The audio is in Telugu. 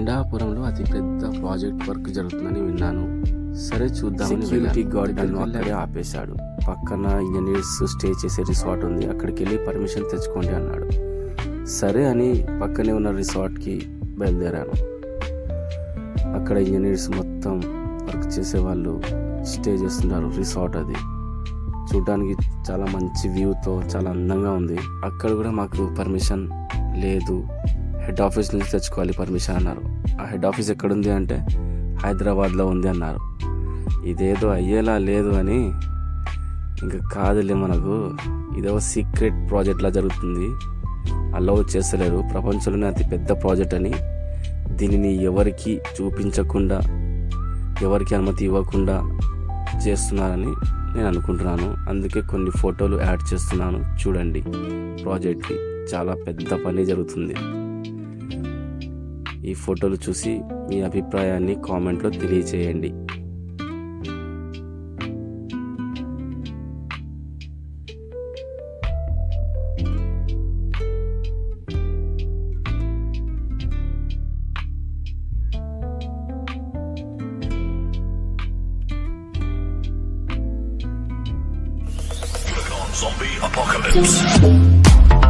పెండాపురంలో అతి పెద్ద ప్రాజెక్ట్ వర్క్ జరుగుతుందని విన్నాను. సరే చూద్దామని సెక్యూరిటీ గార్డ్ నన్ను అక్కడే ఆపేశాడు. పక్కన ఇంజనీర్స్ స్టే చేసే రిసార్ట్ ఉంది, అక్కడికి వెళ్ళి పర్మిషన్ తెచ్చుకోండి అన్నాడు. సరే అని పక్కనే ఉన్న రిసార్ట్కి బయలుదేరాను. అక్కడ ఇంజనీర్స్ మొత్తం వర్క్ చేసే వాళ్ళు స్టే చేస్తున్నారు. రిసార్ట్ అది చూడడానికి చాలా మంచి వ్యూతో చాలా అందంగా ఉంది. అక్కడ కూడా మాకు పర్మిషన్ లేదు, హెడ్ ఆఫీస్ నుంచి తెచ్చుకోవాలి పర్మిషన్ అన్నారు. ఆ హెడ్ ఆఫీస్ ఎక్కడుంది అంటే హైదరాబాద్లో ఉంది అన్నారు. ఇదేదో అయ్యేలా లేదు అని ఇంకా కాదులే, మనకు ఇదేదో సీక్రెట్ ప్రాజెక్ట్లా జరుగుతుంది, అలౌ చేస్తలేరు, ప్రపంచంలోనే అతి పెద్ద ప్రాజెక్ట్ అని, దీనిని ఎవరికి చూపించకుండా ఎవరికి అనుమతి ఇవ్వకుండా చేస్తున్నారని నేను అనుకుంటున్నాను. అందుకే కొన్ని ఫోటోలు యాడ్ చేస్తున్నాను. చూడండి, ప్రాజెక్ట్కి చాలా పెద్ద పని జరుగుతుంది. ఈ ఫోటోలు చూసి మీ అభిప్రాయాన్ని కామెంట్లో తెలియచేయండి. Zombie apocalypse.